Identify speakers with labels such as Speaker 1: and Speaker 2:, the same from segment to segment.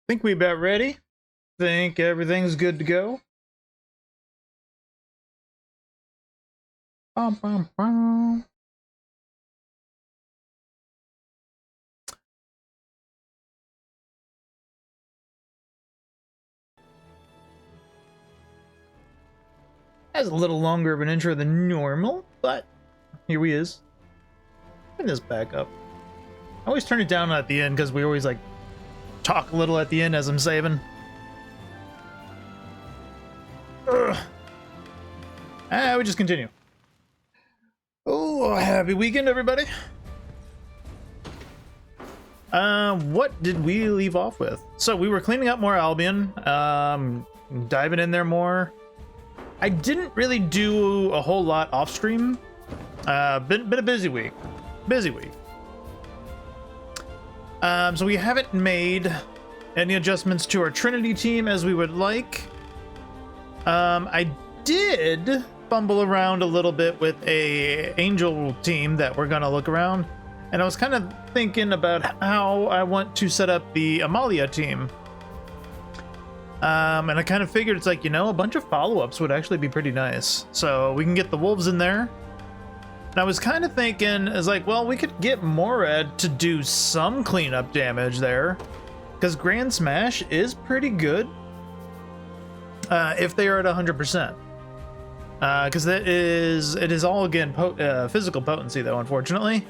Speaker 1: Think we about ready? Think everything's good to go? Bum, bum, bum. Has a little longer of an intro than normal, but here we is. Turn this back up. I always turn it down at the end because we always like talk a little at the end as I'm saving. We just continue. Oh, happy weekend, everybody. What did we leave off with? So we were cleaning up more Albion, diving in there more. I didn't really do a whole lot off stream. Been a busy week. So we haven't made any adjustments to our Trinity team as we would like. I did fumble around a little bit with a Angel team that we're gonna look around, and I was kind of thinking about how I want to set up the Amalia team. And I kind of figured it's like, you know, a bunch of follow-ups would actually be pretty nice. So we can get the wolves in there. And I was kind of thinking, is like, well, we could get Morad to do some cleanup damage there, because Grand Smash is pretty good if they are at 100%. Because it is all, again, physical potency, though, unfortunately.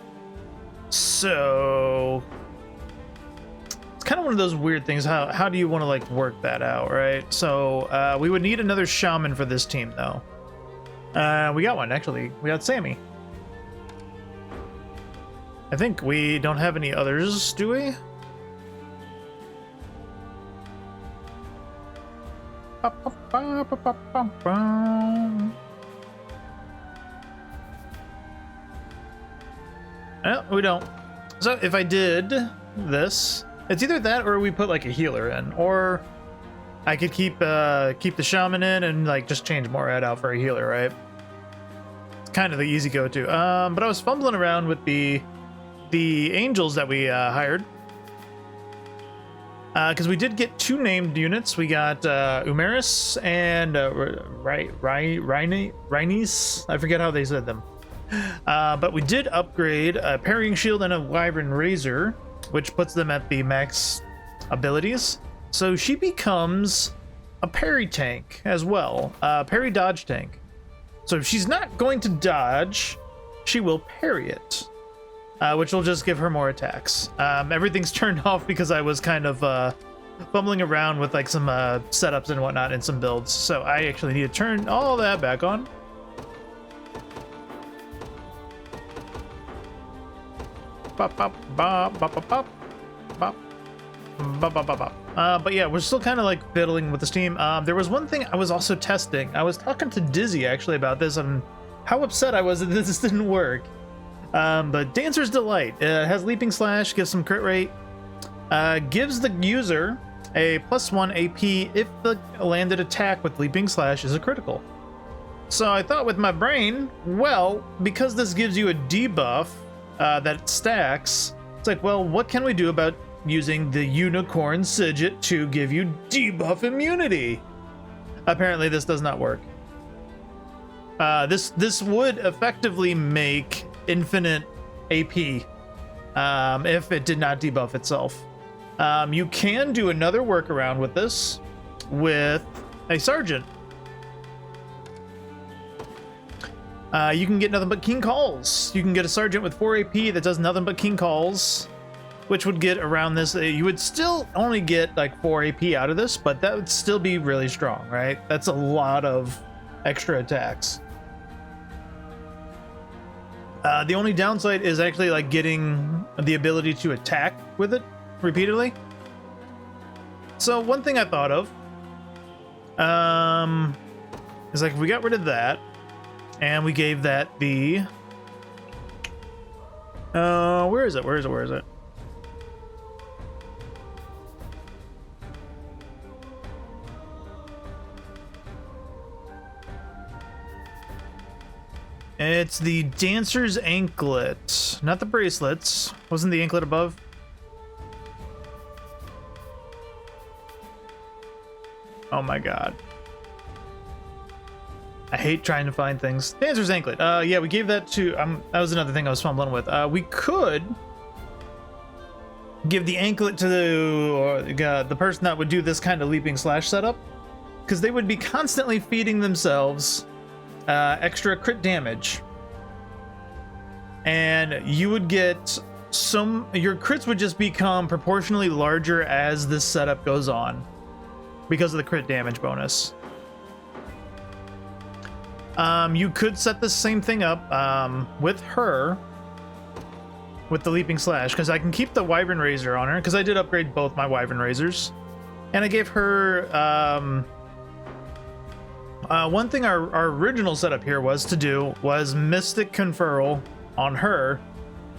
Speaker 1: So it's kind of one of those weird things. How do you want to like work that out, right? So we would need another shaman for this team, though. We got one, actually. We got Sammy. I think we don't have any others, do we? No, we don't. So if I did this, it's either that or we put like a healer in, or I could keep the shaman in and like just change Morad out for a healer, right? It's kind of the easy go-to. But I was fumbling around with the angels that we hired, because we did get two named units. We got Umaris and Rhines. I forget how they said them. But we did upgrade a parrying shield and a wyvern razor, which puts them at the max abilities. So she becomes a parry tank as well, parry dodge tank. So if she's not going to dodge, she will parry it, which will just give her more attacks. Everything's turned off because I was kind of fumbling around with like some setups and whatnot and some builds. So I actually need to turn all that back on. But yeah, we're still kind of like fiddling with this team. There was one thing I was also testing. I was talking to Dizzy actually about this and how upset I was that this didn't work. But Dancer's Delight has Leaping Slash, gives some crit rate, gives the user a +1 AP if the landed attack with Leaping Slash is a critical. So I thought with my brain, well, because this gives you a debuff that stacks, it's like, well, what can we do about using the Unicorn Sigil to give you debuff immunity? Apparently this does not work. This would effectively make infinite AP if it did not debuff itself. You can do another workaround with this with a sergeant. You can get nothing but King Calls. You can get a sergeant with 4 AP that does nothing but King Calls, which would get around this. You would still only get like 4 AP out of this, but that would still be really strong, right? That's a lot of extra attacks. The only downside is actually like getting the ability to attack with it repeatedly. So one thing I thought of is like, we got rid of that and we gave that the where is it? It's the Dancer's Anklet, not the bracelets. Wasn't the anklet above? Oh my god. I hate trying to find things. Dancer's Anklet. Yeah, we gave that to... that was another thing I was fumbling with. We could give the anklet to the person that would do this kind of leaping slash setup, because they would be constantly feeding themselves extra crit damage. And you would get your crits would just become proportionally larger as this setup goes on because of the crit damage bonus. You could set the same thing up with her with the leaping slash, because I can keep the wyvern razor on her, because I did upgrade both my wyvern razors, and I gave her one thing our original setup here was Mystic Conferral on her.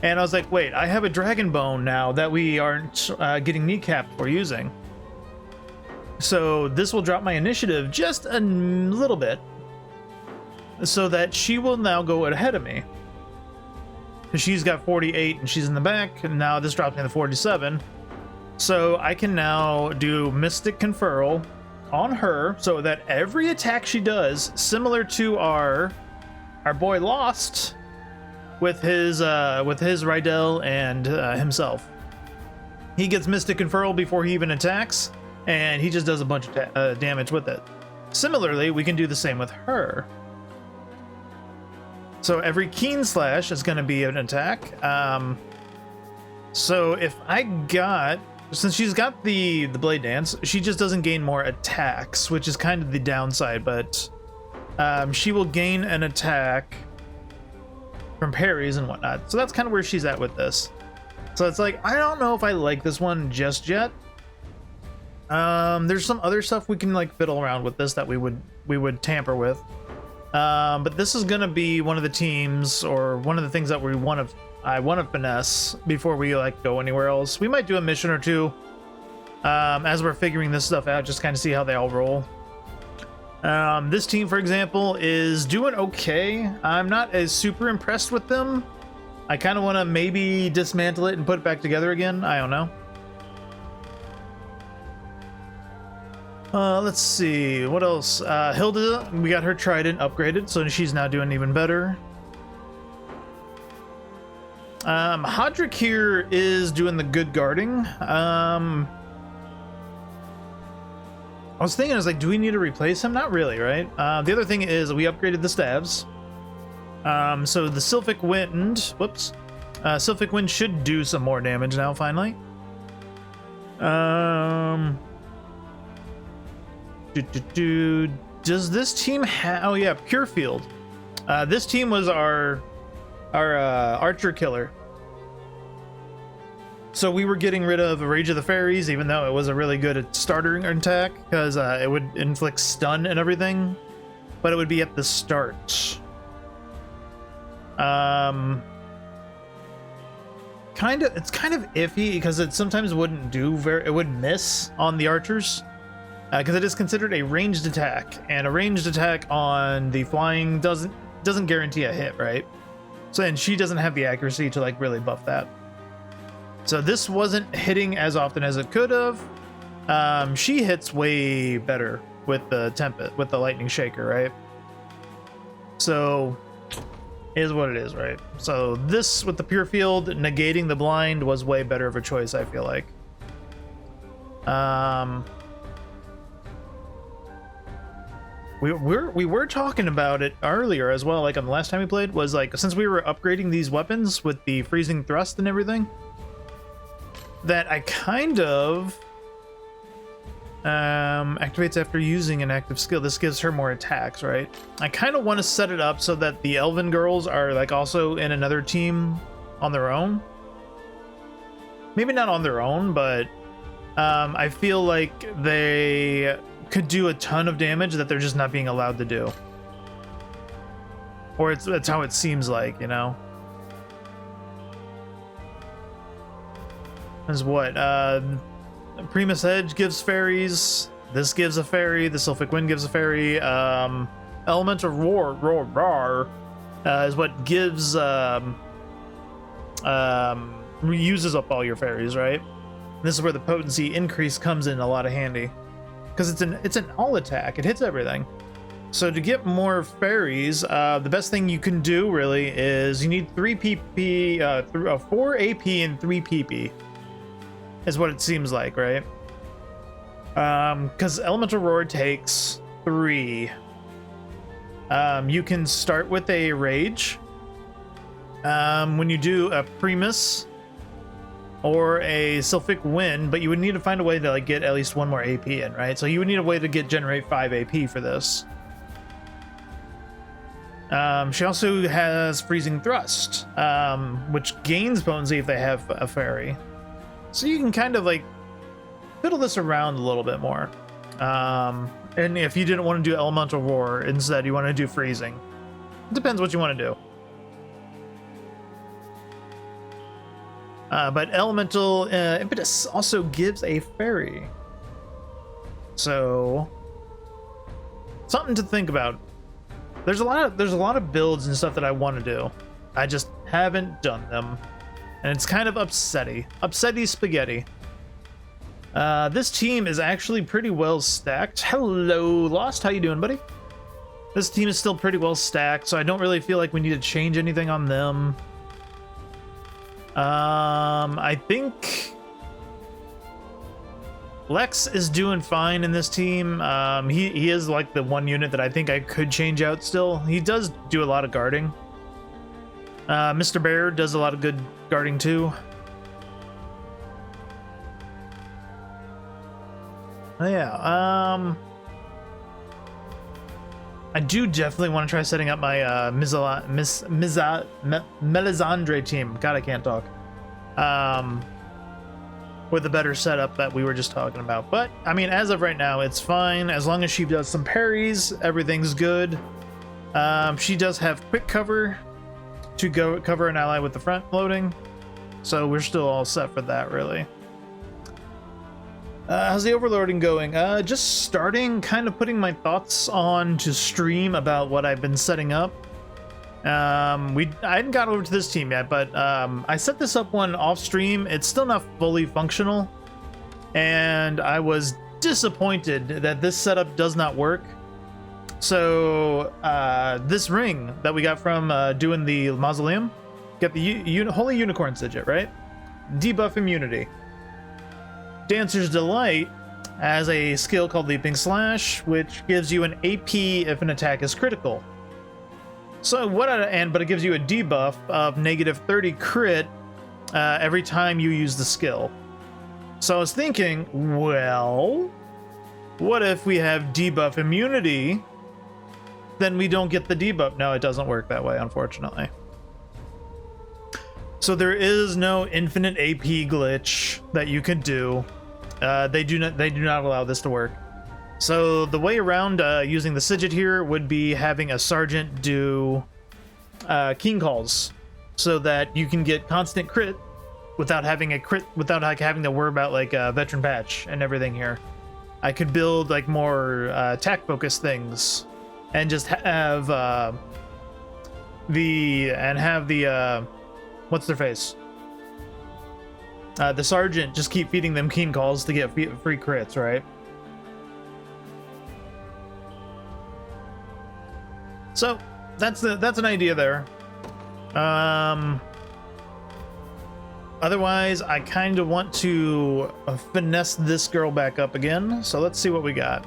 Speaker 1: And I was like, wait, I have a dragon bone now that we aren't getting kneecapped for using. So this will drop my initiative just a little bit, so that she will now go ahead of me. Because she's got 48 and she's in the back, and now this drops me to 47. So I can now do Mystic Conferral on her, so that every attack she does, similar to our boy Lost, with his Rydell and himself, he gets Mystic Conferral before he even attacks, and he just does a bunch of damage with it. Similarly, we can do the same with her. So every Keen Slash is going to be an attack. So if since she's got the Blade Dance, she just doesn't gain more attacks, which is kind of the downside, but she will gain an attack from parries and whatnot. So that's kind of where she's at with this. So it's like, I don't know if I like this one just yet. There's some other stuff we can like fiddle around with this that we would tamper with. But this is gonna be one of the teams, or one of the things that I want to finesse before we like go anywhere else. We might do a mission or two as we're figuring this stuff out, just kind of see how they all roll. This team, for example, is doing okay. I'm not as super impressed with them. I kind of want to maybe dismantle it and put it back together again. I don't know. Let's see, what else? Hilda, we got her trident upgraded, so she's now doing even better. Hodrick here is doing the good guarding. I was thinking, I was like, do we need to replace him? Not really, right? The other thing is we upgraded the staves. So the Sylphic Wind, Sylphic Wind should do some more damage now, finally. Does this team have... Oh yeah, Pure Field. This team was our archer killer. So we were getting rid of Rage of the Fairies, even though it was a really good starter attack, because it would inflict stun and everything, but it would be at the start. It's kind of iffy, because it sometimes wouldn't do it would miss on the archers, because it is considered a ranged attack, and a ranged attack on the flying doesn't guarantee a hit, right? So, and she doesn't have the accuracy to like really buff that. So this wasn't hitting as often as it could have. She hits way better with the Tempest, with the Lightning Shaker, right? So is what it is, right? So this with the Pure Field negating the blind was way better of a choice, I feel like. We were talking about it earlier as well, like on the last time we played, was like, since we were upgrading these weapons with the freezing thrust and everything, that I kind of activates after using an active skill. This gives her more attacks, right? I kind of want to set it up so that the Elven girls are like also in another team on their own. Maybe not on their own, but I feel like they could do a ton of damage that they're just not being allowed to do. Or that's how it seems like, you know? Is what? Primus Edge gives fairies. This gives a fairy. The Sylphic Wind gives a fairy. Elemental Roar is what gives uses up all your fairies, right? This is where the potency increase comes in a lot of handy, because it's an all attack. It hits everything. So to get more fairies, the best thing you can do really is you need 3 PP, 4 AP and 3 PP, is what it seems like, right? Because Elemental Roar takes 3. You can start with a Rage. When you do a Primus or a Sylphic Wind, but you would need to find a way to like get at least 1 more AP in, right? So you would need a way to generate 5 AP for this. She also has Freezing Thrust, which gains potency if they have a fairy. So you can kind of like fiddle this around a little bit more. And if you didn't want to do Elemental Roar, instead you want to do Freezing. It depends what you want to do. But Elemental Impetus also gives a fairy. So something to think about. There's a lot of builds and stuff that I want to do. I just haven't done them. And it's kind of upsetty spaghetti. This team is actually pretty well stacked. Hello, Lost. How you doing, buddy? This team is still pretty well stacked, so I don't really feel like we need to change anything on them. I think Lex is doing fine in this team. He is like the one unit that I think I could change out still. He does do a lot of guarding. Mr. Bear does a lot of good guarding too. Yeah, I do definitely want to try setting up my Melisandre team. God, I can't talk. With a better setup that we were just talking about. But, I mean, as of right now, it's fine. As long as she does some parries, everything's good. She does have quick cover to go cover an ally with the front loading. So we're still all set for that, really. How's the overlording going? Just starting, kind of putting my thoughts on to stream about what I've been setting up. I hadn't got over to this team yet, but I set this up one off stream. It's still not fully functional, and I was disappointed that this setup does not work. So this ring that we got from doing the mausoleum, got the Holy Unicorn Sigil, right? Debuff immunity. Dancer's Delight has a skill called Leaping Slash, which gives you an AP if an attack is critical. So but it gives you a debuff of -30 crit every time you use the skill. So I was thinking, well, what if we have debuff immunity? Then we don't get the debuff. No, it doesn't work that way, unfortunately. So there is no infinite AP glitch that you can do. They do not allow this to work. So the way around using the Sigil here would be having a sergeant do King Calls, so that you can get constant crit without having like having to worry about like a veteran patch and everything here. I could build like more attack focused things and just have the what's their face? The sergeant just keep feeding them King Calls to get free crits, right? So that's an idea there. Otherwise, I kind of want to finesse this girl back up again. So let's see what we got.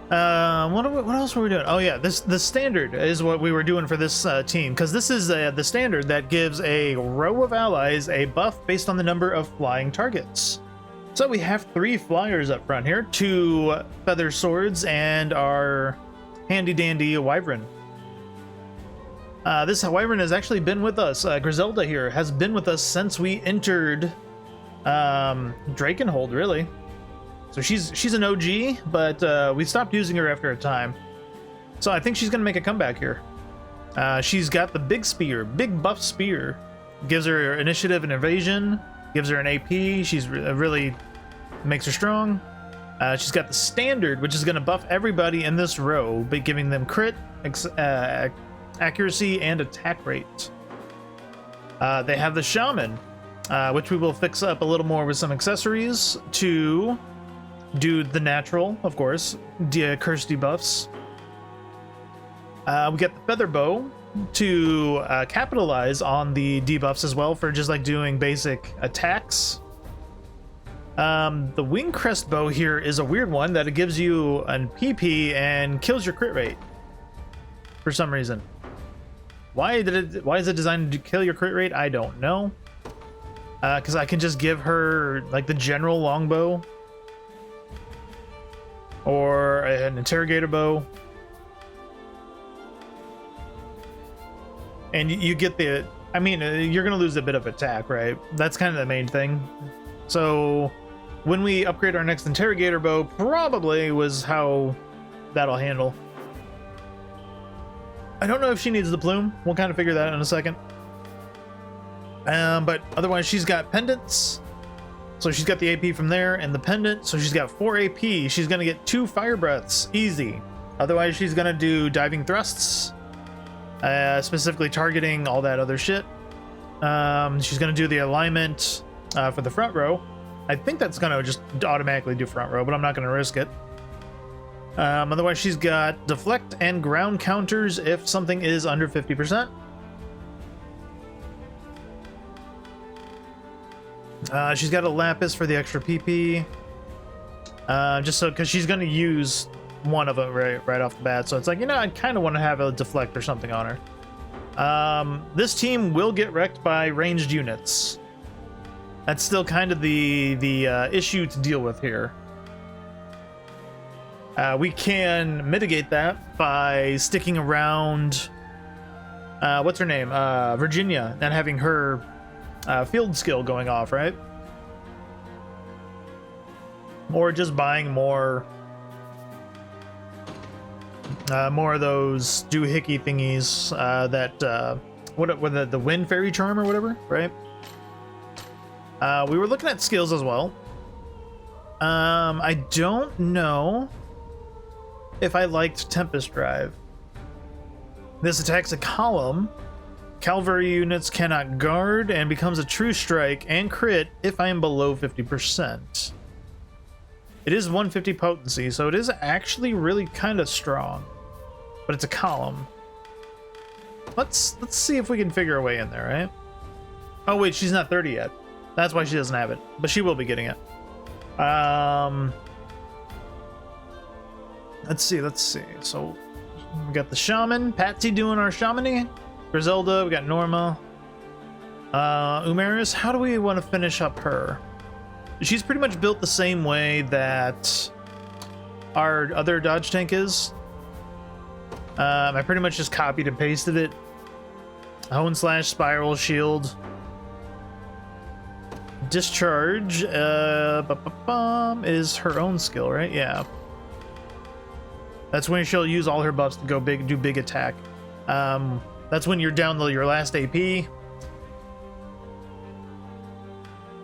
Speaker 1: What else were we doing? Oh yeah, the standard is what we were doing for this team, because this is the standard that gives a row of allies a buff based on the number of flying targets. So we have 3 flyers up front here, 2 feather swords and our handy dandy wyvern. This wyvern has actually been with us. Griselda here has been with us since we entered Drakenhold, really. So she's an OG, but we stopped using her after a time. So I think she's gonna make a comeback here. She's got the big spear, big buff spear. Gives her initiative and evasion, gives her an AP. She's really makes her strong. She's got the standard, which is gonna buff everybody in this row, but giving them crit, accuracy, and attack rate. They have the shaman, which we will fix up a little more with some accessories to do the natural, of course, curse debuffs. We get the feather bow to capitalize on the debuffs as well for just like doing basic attacks. The wing crest bow here is a weird one that it gives you an PP and kills your crit rate for some reason. Why is it designed to kill your crit rate? I don't know. Because I can just give her like the general longbow or an interrogator bow, and you get the. I mean, you're gonna lose a bit of attack, right? That's kind of the main thing. So when we upgrade our next interrogator bow, probably was how that'll handle. I don't know if she needs the plume. We'll kind of figure that out in a second. But otherwise, she's got pendants. So she's got the AP from there and the pendant. So she's got 4 AP. She's going to get 2 fire breaths. Easy. Otherwise, she's going to do diving thrusts. Specifically targeting all that other shit. She's going to do the alignment for the front row. I think that's going to just automatically do front row, but I'm not going to risk it. Otherwise, she's got deflect and ground counters if something is under 50%. She's got a lapis for the extra PP. Just so, because she's going to use one of them right off the bat. So it's like, you know, I kind of want to have a deflect or something on her. This team will get wrecked by ranged units. That's still kind of the issue to deal with here. We can mitigate that by sticking around, what's her name? Virginia, and having her field skill going off, right? Or just buying more of those doohickey thingies that what the wind fairy charm or whatever, right? We were looking at skills as well. I don't know if I liked Tempest Drive. This attacks a column. Cavalry units cannot guard and becomes a true strike and crit if I am below 50%. It is 150 potency, so it is actually really kind of strong, but it's a column. Let's see if we can figure a way in there, right? Oh wait, she's not 30 yet. That's why she doesn't have it, but she will be getting it. Let's see. So we got the shaman, Patsy doing our shamany. Griselda, we got Norma. Umaris, how do we want to finish up her? She's pretty much built the same way that our other dodge tank is. I pretty much just copied and pasted it. Hone slash spiral shield. Discharge is her own skill, right? Yeah. That's when she'll use all her buffs to go big, do big attack. That's when you're down to your last AP.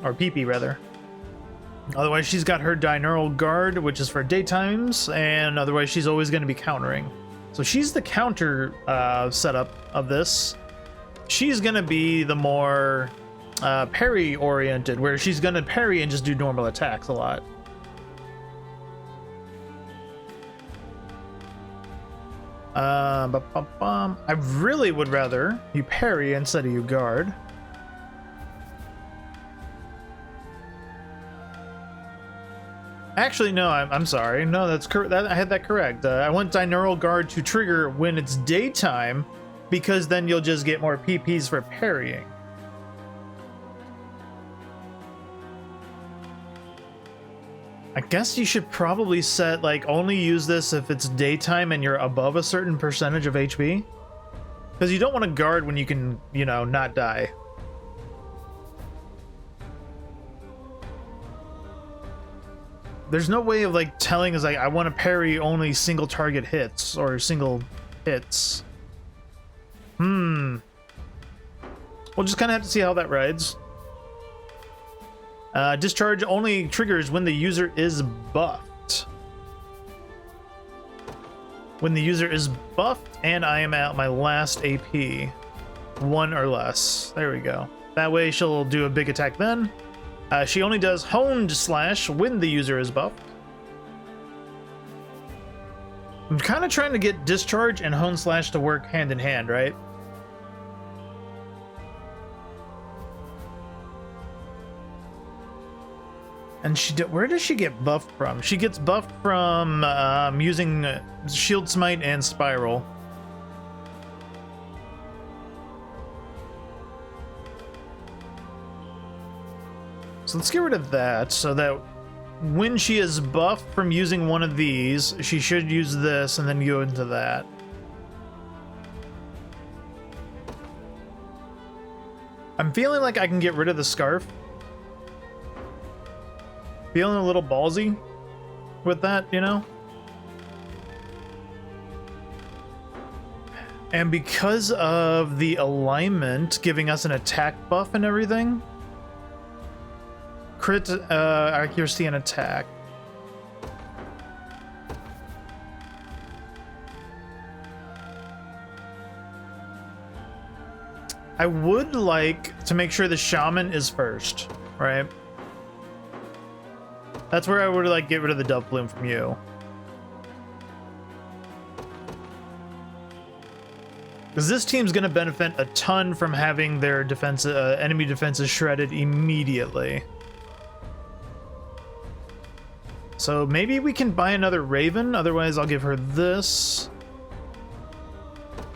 Speaker 1: Or PP, rather. Otherwise, she's got her Diurnal Guard, which is for daytimes, and otherwise she's always going to be countering. So she's the counter setup of this. She's going to be the more parry-oriented, where she's going to parry and just do normal attacks a lot. I really would rather you parry instead of you guard. Actually, no, I'm sorry. No, that's correct. I had that correct. I want Diurnal Guard to trigger when it's daytime, because then you'll just get more PPs for parrying. I guess you should probably set, like, only use this if it's daytime and you're above a certain percentage of HP. Because you don't want to guard when you can, you know, not die. There's no way of, like, telling us, like, I want to parry only single target hits or single hits. We'll just kind of have to see how that rides. Discharge only triggers when the user is buffed. When the user is buffed and I am at my last AP. 1 or less. There we go. That way she'll do a big attack then. She only does honed slash when the user is buffed. I'm kind of trying to get discharge and hone slash to work hand in hand, right? And where does she get buffed from? She gets buffed from using Shield Smite and Spiral. So let's get rid of that so that when she is buffed from using one of these, she should use this and then go into that. I'm feeling like I can get rid of the scarf. Feeling a little ballsy with that, you know? And because of the alignment giving us an attack buff and everything, crit accuracy and attack. I would like to make sure the shaman is first, right? That's where I would like get rid of the dove bloom from you. Because this team's going to benefit a ton from having their defense, enemy defenses shredded immediately. So maybe we can buy another Raven, otherwise I'll give her this.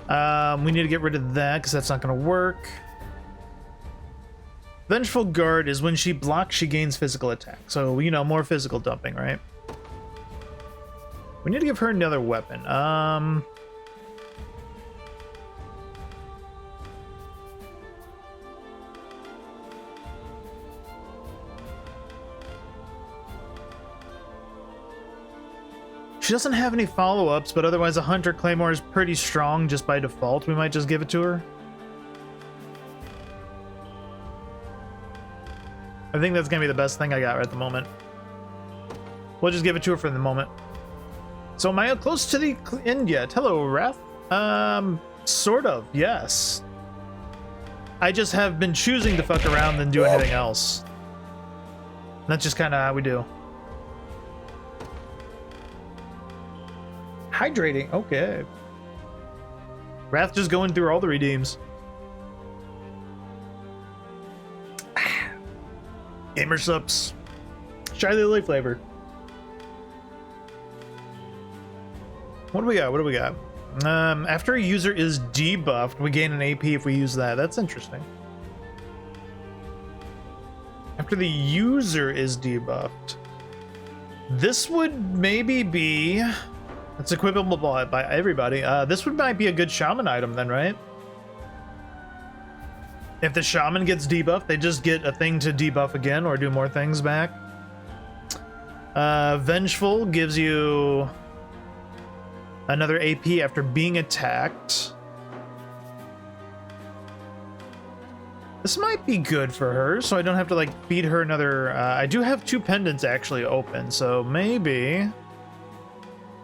Speaker 1: We need to get rid of that because that's not going to work. Vengeful Guard is when she blocks, she gains physical attack. So, you know, more physical dumping, right? We need to give her another weapon. She doesn't have any follow-ups, but otherwise a Hunter Claymore is pretty strong just by default. We might just give it to her. I think that's going to be the best thing I got right at the moment. We'll just give it to her for the moment. So am I close to the end yet? Hello, Wrath. Sort of, yes. I just have been choosing to fuck around than do anything else. That's just kind of how we do. Hydrating, okay. Wrath just going through all the redeems. Gamer Sups. Shy Lily flavor. What do we got? What do we got? After a user is debuffed, we gain an AP if we use that. That's interesting. After the user is debuffed. This would maybe be... It's equipable by everybody. This might be a good shaman item then, right? If the shaman gets debuffed, they just get a thing to debuff again or do more things back. Vengeful gives you another AP after being attacked. This might be good for her, so I don't have to like feed her another... I do have 2 pendants actually open, so maybe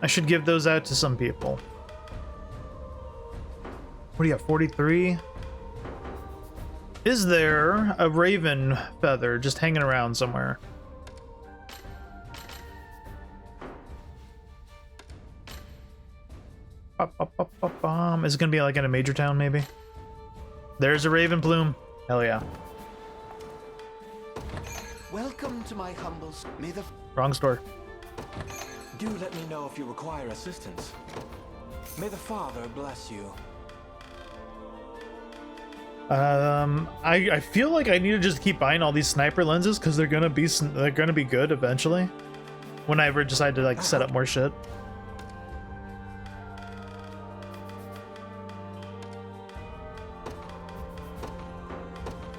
Speaker 1: I should give those out to some people. What do you got, 43? Is there a raven feather just hanging around somewhere? Is it gonna be like in a major town maybe? There's a raven plume. Hell yeah.
Speaker 2: Welcome to my humble... May the...
Speaker 1: Wrong store.
Speaker 2: Do let me know if you require assistance. May the Father bless you.
Speaker 1: I feel like I need to just keep buying all these sniper lenses because they're gonna be good eventually. When I ever decide to like set up more shit.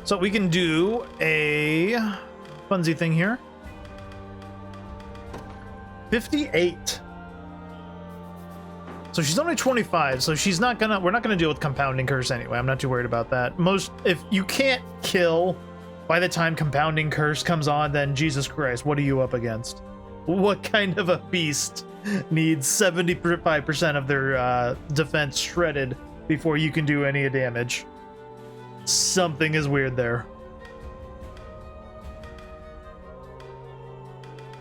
Speaker 1: So we can do a funsy thing here. 58. So she's only 25, so she's not gonna... We're not gonna deal with compounding curse anyway. I'm not too worried about that. If you can't kill by the time compounding curse comes on, then Jesus Christ, what are you up against? What kind of a beast needs 75% of their defense shredded before you can do any damage? Something is weird there.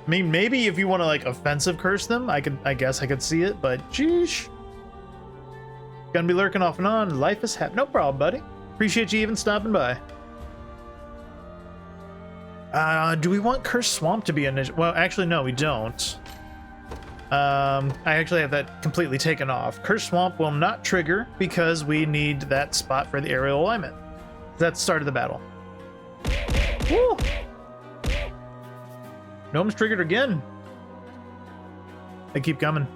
Speaker 1: I mean, maybe if you want to like offensive curse them, I guess I could see it, but sheesh. Gonna be lurking off and on. Life is happy. No problem, buddy. Appreciate you even stopping by. Do we want Curse Swamp to be initiated? Well, actually, no, we don't. I actually have that completely taken off. Curse Swamp will not trigger because we need that spot for the aerial alignment. That's the start of the battle. Woo! Gnome's triggered again. They keep coming.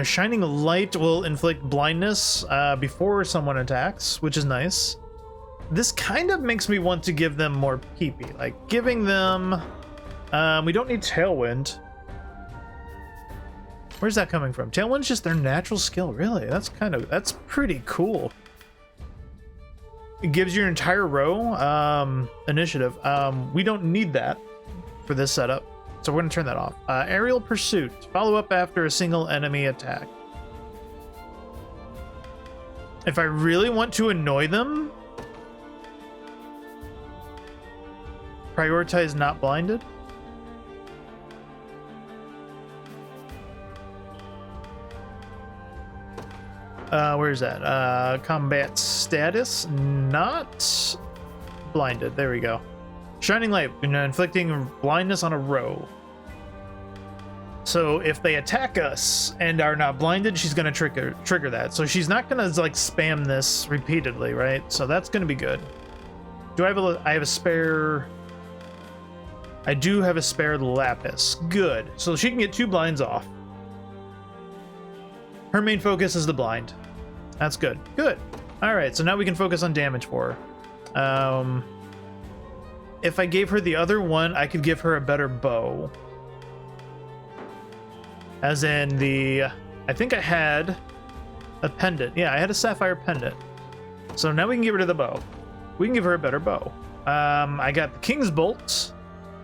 Speaker 1: Shining Light will inflict blindness before someone attacks, which is nice. This kind of makes me want to give them more PP, like giving them... we don't need Tailwind. Where's that coming from? Tailwind's just their natural skill, really. That's pretty cool. It gives your entire row initiative. We don't need that for this setup. So we're going to turn that off. Aerial Pursuit. Follow up after a single enemy attack. If I really want to annoy them, prioritize not blinded. Where's that? Combat status. Not blinded. There we go. Shining Light, inflicting blindness on a row. So if they attack us and are not blinded, she's gonna trigger that. So she's not gonna like spam this repeatedly, right? So that's gonna be good. Do I have I have a spare? I do have a spare lapis. Good. So she can get 2 blinds off. Her main focus is the blind. That's good. Good. All right. So now we can focus on damage for her. If I gave her the other one, I could give her a better bow. As in the... I think I had a pendant. Yeah, I had a sapphire pendant. So now we can give her the bow. We can give her a better bow. I got the King's Bolt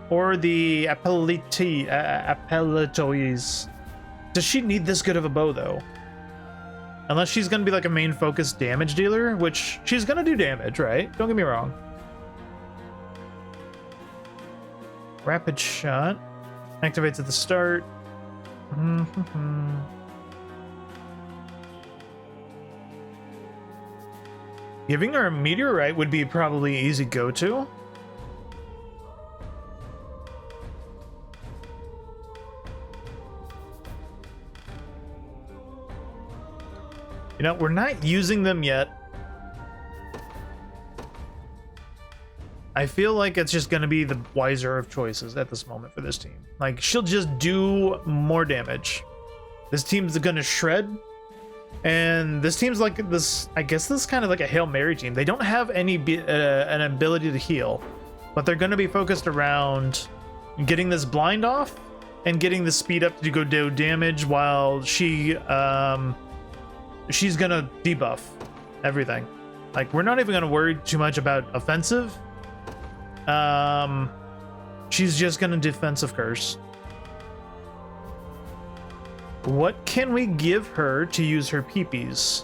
Speaker 1: or the Appellatoise. Does she need this good of a bow, though? Unless she's going to be like a main focus damage dealer, which she's going to do damage, right? Don't get me wrong. Rapid Shot. Activates at the start. Giving her a meteorite would be probably easy go-to. You know, we're not using them yet. I feel like it's just going to be the wiser of choices at this moment for this team. Like, she'll just do more damage. This team's going to shred. And this team's like this, I guess this is kind of like a Hail Mary team. They don't have any an ability to heal, but they're going to be focused around getting this blind off and getting the speed up to go do damage while she's going to debuff everything. Like, we're not even going to worry too much about offensive. She's just gonna defensive curse. What can we give her to use her peepees?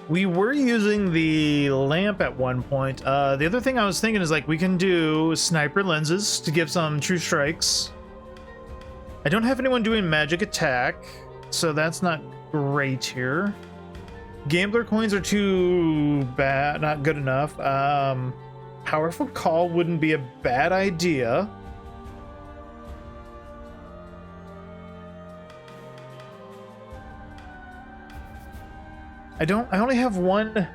Speaker 1: We were using the lamp at one point. The other thing I was thinking is like we can do sniper lenses to give some true strikes. I don't have anyone doing magic attack, so that's not great here. Gambler coins are too bad, not good enough. Powerful call wouldn't be a bad idea. I only have one